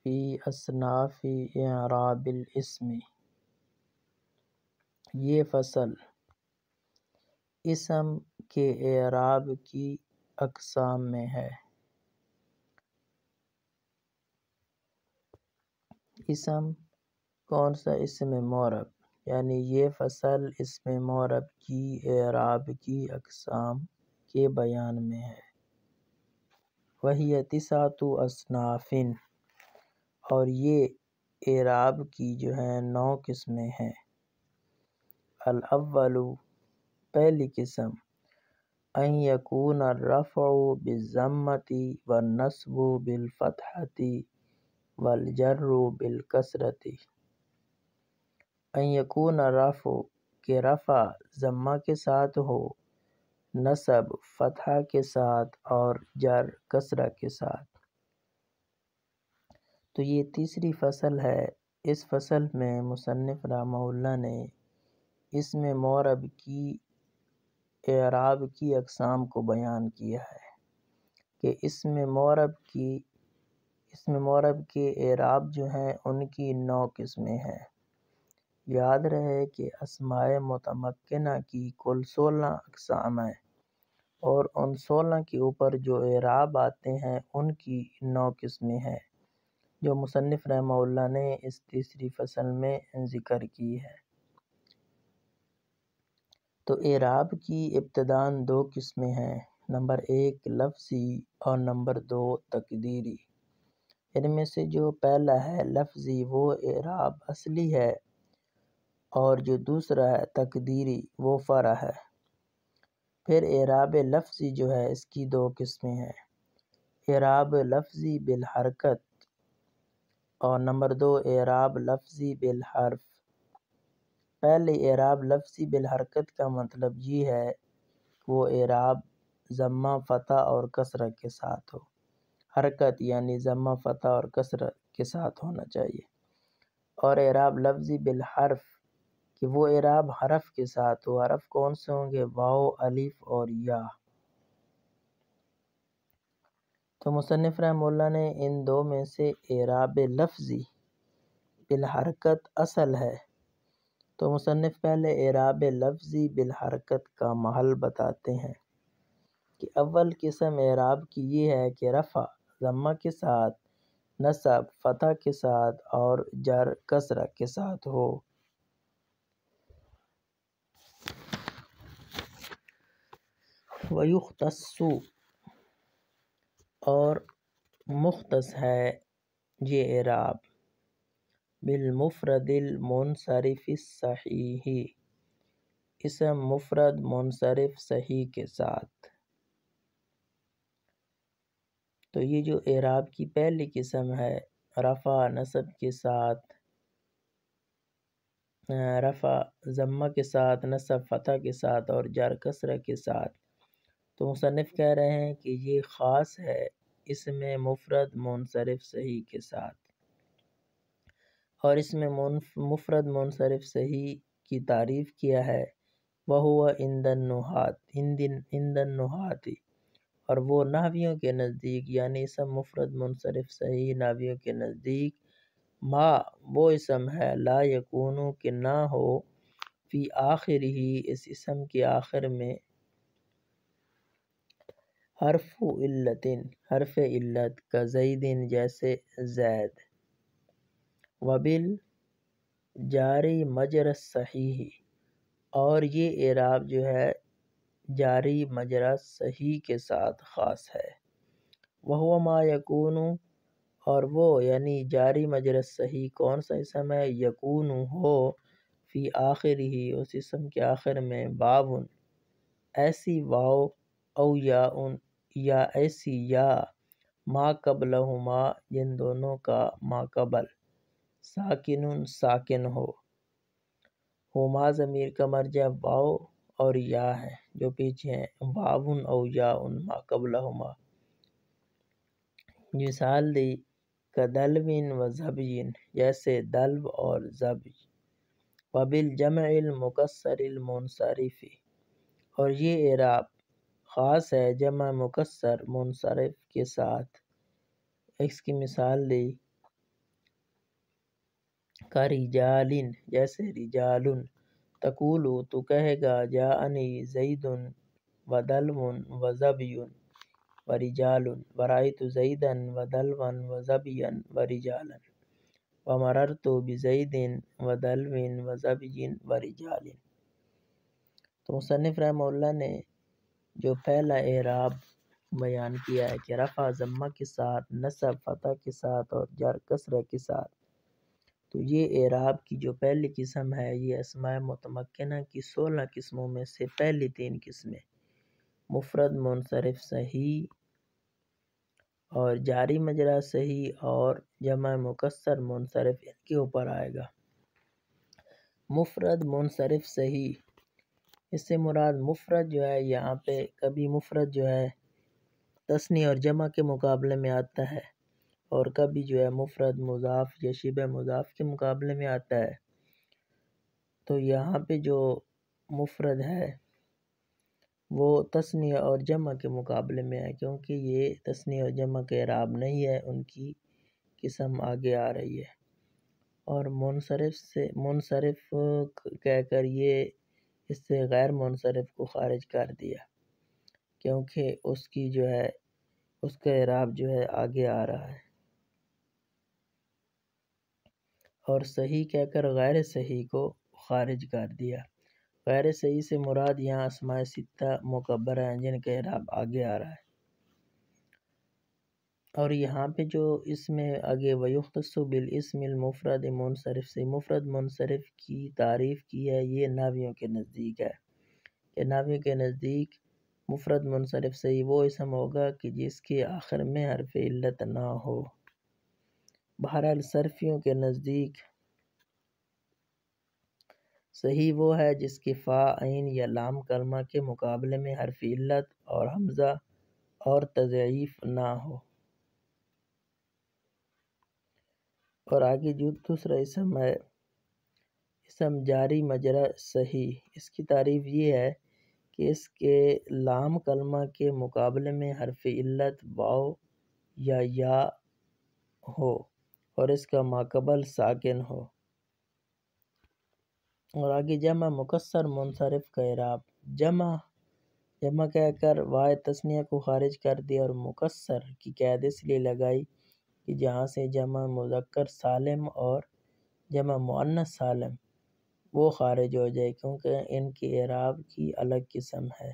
فی اصناف اعراب الاسم، یہ فصل اسم کے اعراب کی اقسام میں ہے۔ اسم کون سا؟ اسم معرب، یعنی یہ فصل اسم معرب کی اعراب کی اقسام کے بیان میں ہے۔ وَهِيَ تِسْعَةُ أَصْنَافٍ، اور یہ اعراب کی جو ہے 9 قسمیں ہیں۔ الاول، پہلی قسم، ان یکون الرفع بالضمۃ والنصب بالفتحۃ والجر بالکسرۃ۔ ان یکون الرفع، کہ رفع ضمہ کے ساتھ ہو، نصب فتحہ کے ساتھ اور جر کسرہ کے ساتھ۔ تو یہ تیسری فصل ہے۔ اس فصل میں مصنف رحمہ اللہ نے اسم معرب کی اعراب کی اقسام کو بیان کیا ہے کہ اسم معرب کے اعراب جو ہیں ان کی 9 قسمیں ہیں۔ یاد رہے کہ اسماء متمکنہ کی کل 16 اقسام ہیں، اور ان 16 کے اوپر جو اعراب آتے ہیں ان کی 9 قسمیں ہیں جو مصنف رحمہ اللہ نے اس تیسری فصل میں ذکر کی ہے۔ تو اعراب کی ابتداً 2 قسمیں ہیں، نمبر 1 لفظی اور نمبر 2 تقدیری۔ ان میں سے جو پہلا ہے لفظی وہ اعراب اصلی ہے، اور جو دوسرا ہے تقدیری وہ فرع ہے۔ پھر اعراب لفظی جو ہے اس کی 2 قسمیں ہیں، اعراب لفظی بالحرکت اور نمبر 2 اعراب لفظی بالحرف۔ پہلے اعراب لفظی بالحرکت کا مطلب یہ ہے کہ وہ اعراب ضمہ فتح اور کسرہ کے ساتھ ہو۔ حرکت یعنی ضمہ فتح اور کسرہ کے ساتھ ہونا چاہیے۔ اور اعراب لفظی بالحرف کہ وہ اعراب حرف کے ساتھ ہو۔ حرف کون سے ہوں گے؟ واو، الف اور یا۔ تو مصنف رحمہ اللہ نے ان 2 میں سے اعراب لفظی بالحرکت اصل ہے، تو مصنف پہلے اعراب لفظی بالحرکت کا محل بتاتے ہیں کہ اول قسم اعراب کی یہ ہے کہ رفع ضمہ کے ساتھ، نصب فتح کے ساتھ اور جر کسرہ کے ساتھ ہو۔ وَيُخْتَصُّ، اور مختص ہے یہ اعراب بالمفرد المنصرف الصحیح، اسم مفرد منصرف صحیح کے ساتھ۔ تو یہ جو اعراب کی پہلی قسم ہے رفع نصب کے ساتھ، رفع ضمہ کے ساتھ، نصب فتح کے ساتھ اور جر کسرہ کے ساتھ، تو مصنف کہہ رہے ہیں کہ یہ خاص ہے اسم مفرد منصرف صحیح کے ساتھ۔ اور اس میں مفرد منصرف صحیح کی تعریف کیا ہے وَهُوَ عِنْدَ النُّحَاةِ، اور وہ نحویوں کے نزدیک، یعنی اسم مفرد منصرف صحیح نحویوں کے نزدیک، ما وہ اسم ہے لا یکونو کہ نہ ہو، فی آخرہ اس اسم کے آخر میں، حرف علت حرف علت کا زید جیسے زید، وبال جاری مجری الصحیح، اور یہ اعراب جو ہے جاری مجری صحیح کے ساتھ خاص ہے۔ وَهُوَ ما یکون، اور وہ یعنی جاری مجری صحیح کون سا اسم ہے؟ یکون ہو، فی آخرہ اس اسم کے آخر میں، واو ایسی واو، او یا ایسی یا، ما قبلہما جن دونوں کا ما قبل، ساکن ساکن ہو۔ ہما ضمیر کا مرجع واو اور یا ہے جو پیچھے ہیں، واو او یا ما قبلہما۔ مثال دی کدلو و ظبی، جیسے دلو اور ظبی۔ وبالجمع المکسر المنصرف، اور یہ اعراب خاص ہے جمع مکسر منصرف کے ساتھ، اس کی مثال دی کا رجالن جیسے رجالن، تقولو تو کہے گا جاءنی زیدن و دلون و ظبیٌ و رجالن، ورأیت زیدا و دلوا و ظبیا و رجالا، ومررت بزید و دلو و ظبی و رجال۔ تو مصنف رحمہ اللہ نے جو پہلا اعراب بیان کیا ہے کہ رفع ضمہ کے ساتھ، نصب فتح کے ساتھ اور جر کسرہ کے ساتھ، تو یہ اعراب کی جو پہلی قسم ہے یہ اسماء متمکنہ کی 16 قسموں میں سے پہلی 3 قسمیں، مفرد منصرف صحیح اور جاری مجرا صحیح اور جمع مکسر منصرف، ان کے اوپر آئے گا۔ مفرد منصرف صحیح، اس سے مراد مفرد جو ہے یہاں پہ کبھی مفرد جو ہے تثنیہ اور جمع کے مقابلے میں آتا ہے، اور کبھی جو ہے مفرد مضاف یا شبہ مضاف کے مقابلے میں آتا ہے۔ تو یہاں پہ جو مفرد ہے وہ تثنیہ اور جمع کے مقابلے میں ہے، کیونکہ یہ تثنیہ اور جمع کا اعراب نہیں ہے، ان کی قسم آگے آ رہی ہے۔ اور منصرف کہہ کر یہ اس سے غیر منصرف کو خارج کر دیا، کیونکہ اس کی جو ہے اس کا اعراب جو ہے آگے آ رہا ہے۔ اور صحیح کہہ کر غیر صحیح کو خارج کر دیا۔ غیر صحیح سے مراد یہاں اسماء ستہ مکبرہ ہیں جن کا اعراب آگے آ رہا ہے۔ اور یہاں پہ جو اس میں آگے وَيُخْتَصُّ بِالْإِسْمِ الْمُفْرَدِ مُنصَرِف سے مفرد منصرف کی تعریف کی ہے، یہ نحویوں کے نزدیک ہے کہ نحویوں کے نزدیک مفرد منصرف سے وہ اسم ہوگا کہ جس کے آخر میں حرف علت نہ ہو۔ بہرحال صرفیوں کے نزدیک صحیح وہ ہے جس کے فا، عین یا لام کلمہ کے مقابلے میں حرف علت اور حمزہ اور تضعیف نہ ہو۔ اور آگے جو دوسرا اسم ہے اسم جاری مجرا صحیح، اس کی تعریف یہ ہے کہ اس کے لام کلمہ کے مقابلے میں حرف علت واو یا ہو اور اس کا ماقبل ساکن ہو۔ اور آگے جمع مکسر منصرف کا اعراب، جمع کہہ کر واحد تثنیہ کو خارج کر دیا اور مکسر کی قید اس لیے لگائی کہ جہاں سے جمع مذکر سالم اور جمع مؤنث سالم وہ خارج ہو جائے، کیونکہ ان کے اعراب کی الگ قسم ہے۔